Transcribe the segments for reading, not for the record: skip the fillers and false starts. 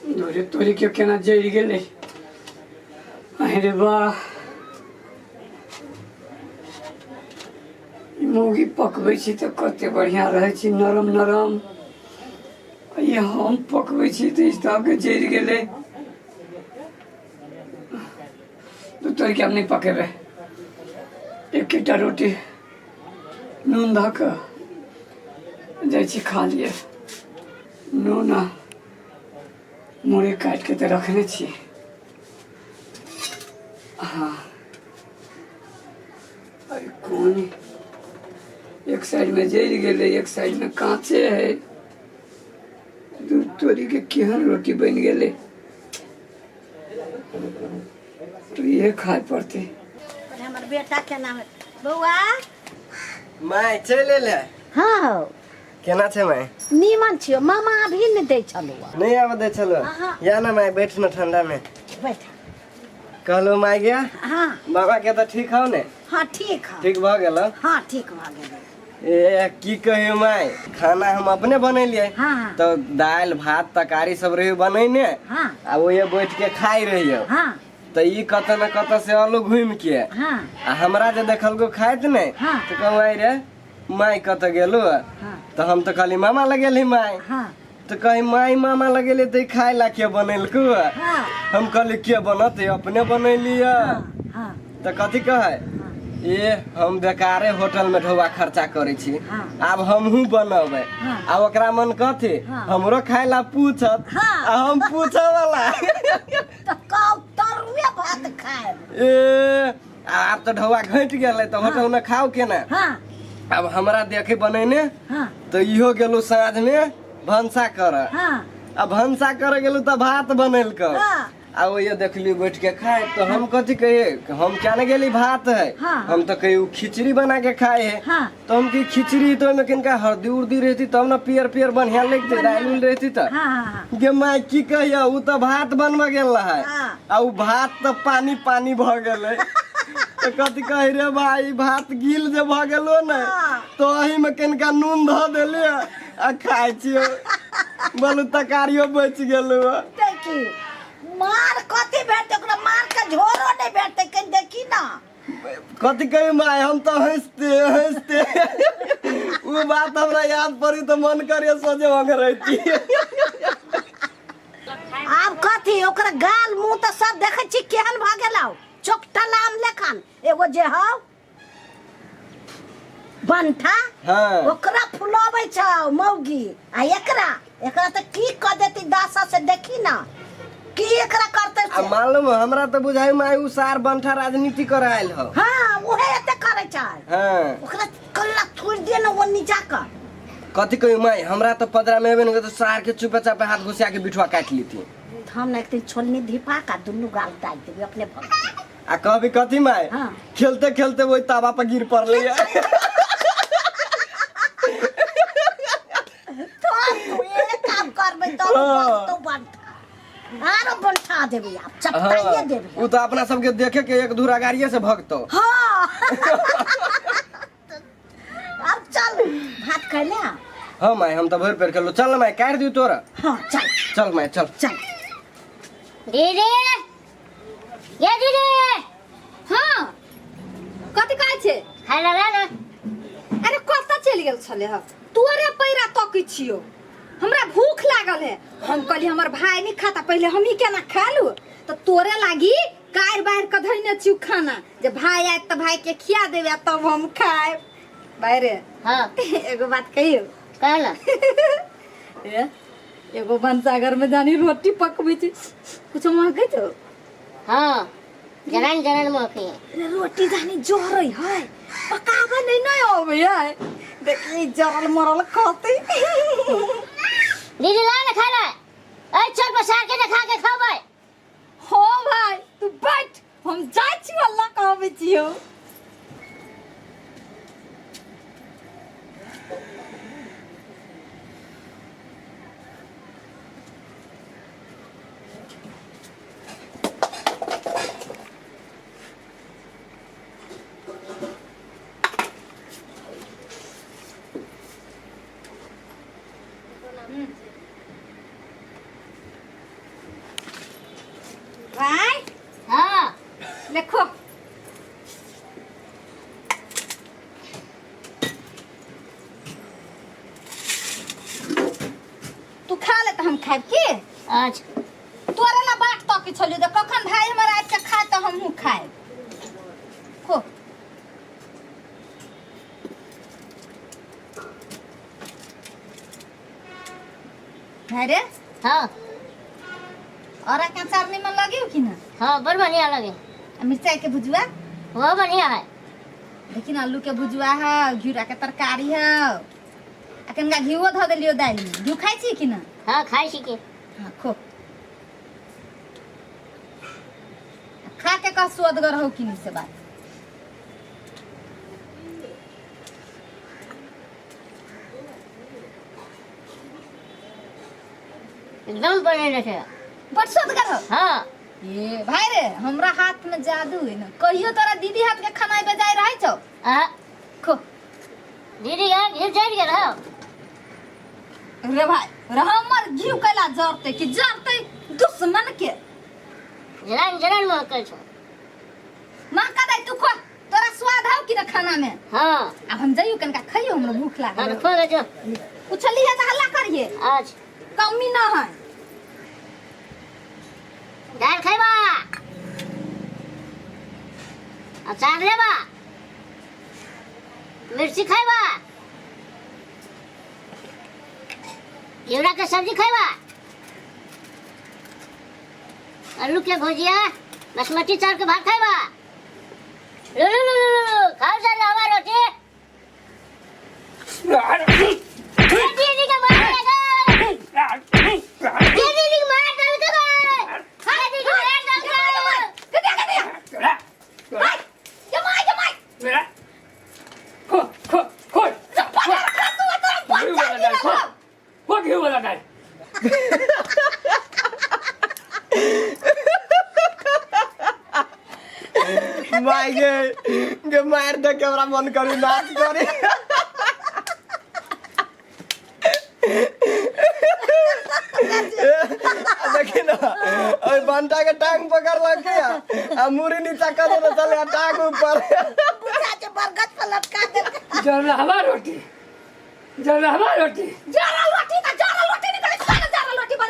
धोरे तोरी के केना जरि गेलै। अरे वाह, मौगी पकबै छी तऽ कते बढ़िया रहै छी, नरम नरम। ये हम पकबै छी तऽ इस तरह के जरि गेलै। दू तोरी के हम नहीं पकेबै, एकेटा रोटी नून धऽ कऽ जाइ छी खा लिए। नून आ मुरइ काटि के तऽ रखने छी। हाँ, अरे कौन एक साइड में जरि गेलै, एक साइड में काँचे है। दूध तोरी के केहन रोटी बन गेलै, तो ये खाए पड़ते। हमर बेटा केना है बौआ? माय चले ले। हाँ केना छै माय? नीमन छियो, मामा अभी न दै छलो। नहीं आवे दे चलो। या ना माय बैठ न ठंडा में। बैठ। कहलो माय गया? हाँ बाबा के तो ठीक हो ने? हाँ ठीक है। ठीक भ गेल? हाँ ठीक भ गेल। ए की कहियो माय, खाना हम अपने बनैलिए। हाँ तो दाल भात तरकारी सब रही बनैने। हाँ आ ओए बैठ के खाई रहियो। हाँ तो ई कत न कत से आलो घूम के। हाँ आ हमरा जे देखल को खाइत ने। हाँ तो कहै रे माय कत गेलो? हाँ तो हम तो खाली मामा लगेली माय। हाँ तो कहीं माई मामा लगेले तो खाए ला के बनैलको। हाँ हम कहली के बनत अपने बनैलिया। हाँ तो कथी कहे ये हम बेकारे होटल में ढोबा खर्चा करे छी। हाँ अब हमहू बनबै। हाँ आ ओकरा मन कथी हाँ हमरो खाए ला पूछत। हाँ आ हम पूछे वाला। तो कौ तरुए भात खाए। ए अब तो ढोबा घट गेलै तो होटल में खाओ केना। हाँ अब हमरा देखे बनैने। हाँ तो इहो गेलु साँझ में भंसा कर। हाँ अब भंसा करे गेलु तो भात बनैलक। हाँ आ ये देखली बैठ के खाए तो हम कथी कहिए हम क्या न गेली भात है। हाँ हम तो कही खिचड़ी बना के खाए है। हाँ तो हम की खिचड़ी तो में किनका हल्दी उर्दी रहती तब ना पियर पियर बढ़िया लगते दाल उल रहती तो। हाँ गे माय की कहिया उ तो भात बनवा गेल है। हाँ आ उ भात तो पानी पानी भ गेलै। तो कथी कही रे भाई भात गील जे भ गेलो ने तो अही में किनका नून ध देले आ खाए छियो। बोलू तरकारियो बच गेलो। देखी मार कथी भेटते ओकरा मार के झोरो नहीं भेटते कहीं देखी ना। कथी कही माय हम तो हंसते हंसते। वो बात हमरा याद पड़ी तो मन करे सोचे वहां रहती। अब कथी ओकरा गाल मुंह तो सब देखे छी केहन भ गेलौ। चोकटा लाम लेखन एगो जे हौ बंठा। हाँ ओकरा फुलाबै छौ मौगी। आ एकरा तो की क देती दासा से देखी ना की एकरा करते आ मालूम हमरा तो बुझाई माय उ सार बंठा राजनीति कर आयल हो। हां ओहे एते करे छै। हां ओकरा कल्ला छोड़ दे ना वो नीचा का। कथी कही माय हमरा तो पदरा में एबे न तो सार के चुपे चापे हाथ घुसिया के बिठवा काट लेती। हम ना एक दिन छोलनी धिपा का दुनु गाल काट देबे अपने भग। आ कहबी कथी माय खेलते खेलते वही तावा पर गिर पड़ले। तो ये काम करबे तो बंठा आरो बंठा देबे आप चपटाइए देबे। उ तो अपना सब के देखे के एक धुरा गाड़िए से भगतो। हां अब चल भात खा ले। हां माय हम तो भर पेट खेलो। चल माय काट दी तोरा। हां चल चल माय चल चल। दीदी ये दीदी हाँ कथी कहै छे? हेलो हेलो अरे कतऽ चलि गेल छले ह? तोरे पैरा तकै छियो, हमरा भूख लागल है। हम कहली हमर भाई नहीं खाता पहले हम ही केना खा लू। तो तोरे लागी कार बाहर के धइने छियो खाना जे भाई आए त भाई के खिया देबे तब हम खाए। बाहरे हाँ एगो बात कहियो कहला ए एगो भंसाघर में जानी रोटी पकबै छी कुछ महकै तो। हाँ जनन जनन मौकी रोटी जानी जोरै है पकाबा नहीं आवे है। देखी जरल मरल खाते। दीदी ला ना खाना ए चल पसार के खा के खाबै। हो भाई तू बैठ हम जाय छी अल्लाह कहबै छियो। भाई हाँ देखो तू खा ले तो हम खाए के अच्छा तोरे ला बाट तो के छलियो त कखन भाई हमरा आके खा त हमहू खाए खो अरे हाँ और क्या चार निमन लगे कि ना हाँ बड़ बढ़िया लगे। मिर्चाई के भुजुआ वो बढ़िया है। लेकिन आलू के भुजुआ है घिउरा के तरकारी है अखन का घिउओ धो देलियो दाल में घिउ खाइ छी कि ना हाँ खाई छी के हाँ खो खा के का स्वादगर हो कि नहीं से बात एकदम बने रहे। बड़ स्वादगर हो हाँ ये भाई रे हमरा हाथ में जादू है ना कहियो तोरा दीदी हाथ के खाना बजाय रहे छौ आ खो दीदी यार घिर चढ़ गया रहा। रे भाई रहमर घिउ कैला जरते कि जरते दुश्मन के जलन जलन में कर छो। मां का दे तू खो तोरा स्वाद हो कि ना खाना में हाँ अब हम जाइयो कनका खाइयो हमरा भूख हाँ लागल खो ले जो उछली है तो हल्ला करिए आज कमी ना है दाल खाइबा अचार लेबा मिर्ची खाइबा घिउरा के सब्जी खाइबा आलू के भुजिया बासमती चावल के भात खाइबा लो लो लो लो खाओ चल हवा रोटी दीदी के मार देगा दीदी के मार देगा हां दीदी के मार देगा जमाई जमाई खो खो खो खो घिउ वाला डाल माय गे मार दे के हमरा मन करी नाच करी देखी ना ओए बंटा के टांग पकड़ लगे आ मुरी नीचा कर दे चले टांग ऊपर बुझा के बरगद पर लटका दे जरहवा रोटी जरहवा रोटी जरा रोटी निकले खाना जरा रोटी बना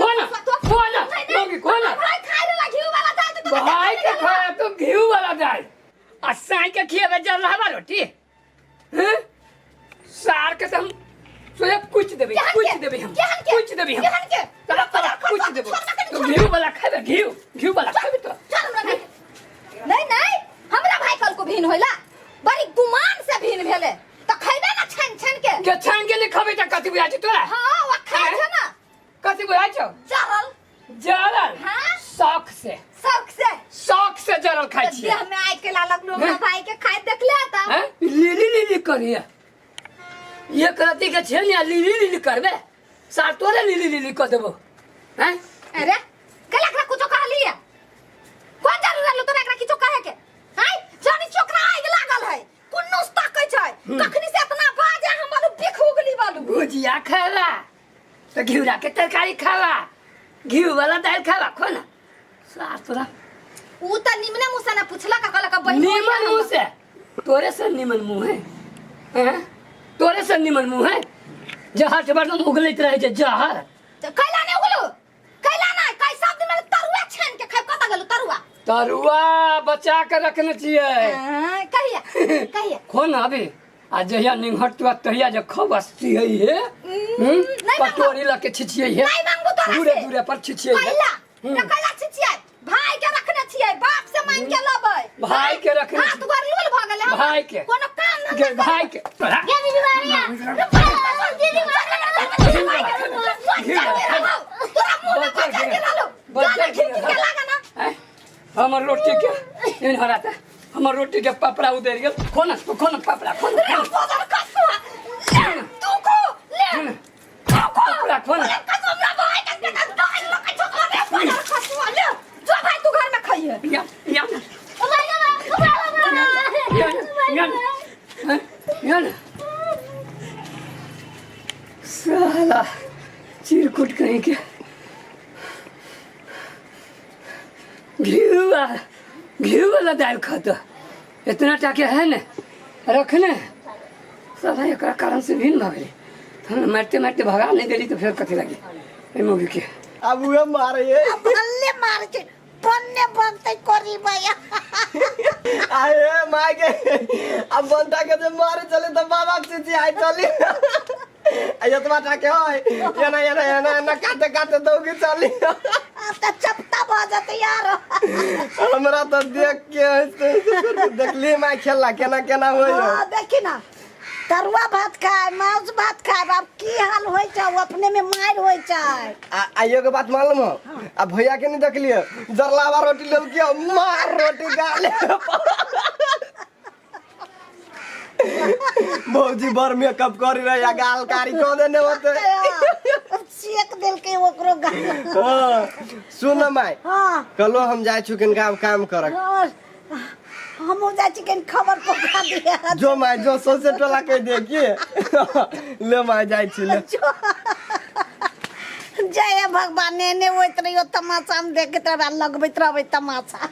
खोना लोगी खोना भाई खाने ला घिउ वाला दाल तो भाई के खाया तो घिउ वाला दाल आ साई के खिएबे जरहवा रोटी हैं सार के हम सोया कुछ देबे हम कुछ देबे हम तला कुछ देबे तो घिउ वाला खाबे घिउ वाला खाबे तो नहीं हमरा भाई कल को भीन होइला बड़ी गुमान से भीन भेले तो खइबे ना छन के छान के लिखबे त कथि बुझा छी तोरा हां वो खाइ छ ना कथि बुझा छौ जरल हां शौक से जरल खाइ छी देह में आइ के ला लगलो हमरा भाई के खाइ देख ले त हैं लीली करिए ये करती के छे ने लीली करबे सार तोरे लीली कर देबो हैं अरे कला करा कुछ कह लिया कौन जरूर लो तोरा एकरा किछो कहे के हैं जानी चोकरा आइ लागल है कुन्नुस ताकै छै कखनी से इतना बाजे हम बालू बिख उगली बालू भुजिया खाला तो घिउरा के तरकारी खाला घिउ वाला दाल खाला खो ना सार तोरा ऊ त निमने मुंह से ना पूछला का कला का बहिन निमन मुंह से तोरे से निमन मुंह है हैं तोरे से निमन मुंह है जहर से बर्तन उगलैत रहे छै जहर तो कैला ने उगलो कैला ना कै सब दिन में तरुआ छान के खाइ कत गेलो तरुआ बचा के रखने छिए कहिया खो ना अभी आ जहिया निंघट तुआ तहिया जे खबस्ती है ये कटोरी ला के छिछिए है नहीं मांगू तोरा दूरे दूरे पर छिछिए है कैला न कैला छिछिए भाई के रखने छिए बाप से मांग के लबै भाई के रखने हाथ गोरलुल भ गेले हम भाई के कोनो काम न के भाई के तोरा क्या दीदी मारिया दीदी मारिया तोरा मुंह में बचा के लालो बचा के लागा ना हमर रोटी के इन हराता हमर रोटी के पापड़ा उधर गेल खोना पापड़ा खोना तू को ले पापड़ा खोना कसम भाई के जो भाई तू घर में खाइए या साला चिरकुट कहीं के घी वाला दाल खाता इतना टाके है न रखने सब एक कारण से भी भागे हम मारते मारते भगा नहीं देली तो फिर कथी लगी ए मुगी के अब उहे मारे भल्ले मार के पन्ने बनते करी भैया आए माय के अब बनता के जे मारे चले तो बाबा से आई चली आयो तो बाटा के होय ये ना काटे काटे दोगे चली अब तो चपटा भ जाते यार हमरा तो देख के देखली माय खेला केना केना होय हाँ, देखी ना तरुआ भात खाए मांस भात खाए अब की हाल होय छै अपने में मार होय छै आइयो के बात मालूम हो अब भैया के नहीं देखलिए जरलावा रोटी ले के मार रोटी गाले भौजी बर मेकअप करी रही गाल कारी को देने होते सेक देल के ओकरो गाल हाँ, सुन माय हां कलो हम जाय छु किनका काम करक हम जाय छी कन खबर पका दिया जो माय जो सोचे टोला कह दे के ले माय जाय छी ले जय भगवान ने ओइत रहियो तमाशा हम देखैत रहबे लगबैत रहबे तमाशा